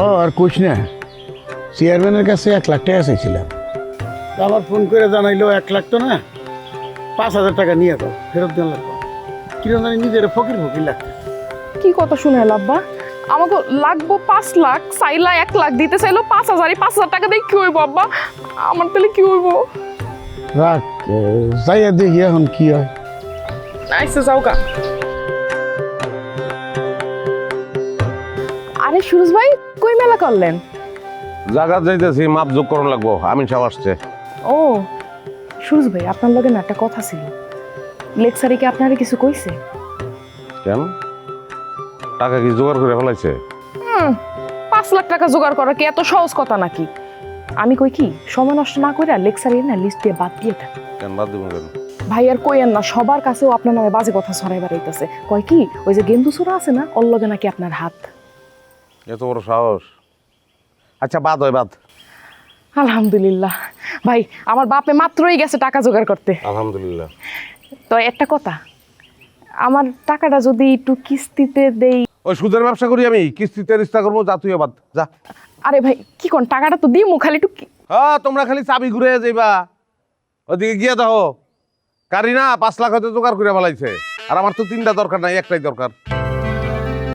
আর coach না, চেয়ারম্যানের কাছে 1 লাখ টাকা চাইছিলাম। আবার ফোন করে জানাইলো 1 লাখ তো না, 5,000 টাকা নিয়ে দাও, ফেরত দেন লাগবে। কিরকম জানি নিজের ফকির ফকির লাগছে। কি কথা শুনে আব্বা? আমাকে লাগবো 5 লাখ, চাইলা 1 লাখ দিতে চাইলো 5,000, 5,000 টাকা দিয়ে কি হইব আব্বা? আমার তাহলে কি হইব? রাখ, যাইয়া দেখি এখন কি হয়। আইসে যাও গা। আরে সুরজ ভাই, কই মেলা করলেন? জায়গা যাইতেছি, মাপ যোগ করুন লাগবো। আমিন সাহেব আসছে। ও সুরজ ভাই, আপনার লগে না একটা কথা ছিল। লেকচারে কি আপনারে কিছু কইছে? কেন, টাকা কি জোগাড় করে ফেলাইছে? 5 লাখ টাকা জোগাড় করা কি এত সহজ কথা নাকি? আমি কই কি, সময় নষ্ট না করে লেকচারে না লিস্ট দিয়ে বাদ দিয়ে দেন। কেন বাদ দিব কেন? ভাই আর কইয়েন না, সবার কাছেও আপনার নামে বাজে কথা ছড়াই বেড়াইতেছে। কয় কি, ওই যে গেন্দুসুরা আছে না, ওর লগে নাকি আপনার হাত। এত বড় সাহস? আচ্ছা বাদ হয়, বাদ। আলহামদুলিল্লাহ। ভাই আমার বাপে মাত্রই গেছে টাকা জোগাড় করতে। আলহামদুলিল্লাহ। তো একটা কথা, আমার টাকাটা যদি একটু কিস্তিতে দেই। ওই সুদের ব্যবসা করি আমি, কিস্তিতে রিস্তা করবো। যা তুই বাদ যা। আরে ভাই কি কোন, টাকাটা তো দিমু, খালি একটু হ্যাঁ, তোমরা খালি চাবি ঘুরে যাইবা। ওদিকে গিয়ে দেখো, কারি না 5 লাখ হয়তো জোগাড় করে ফেলাইছে। আর আমার তো 3টা দরকার নাই, একটাই দরকার।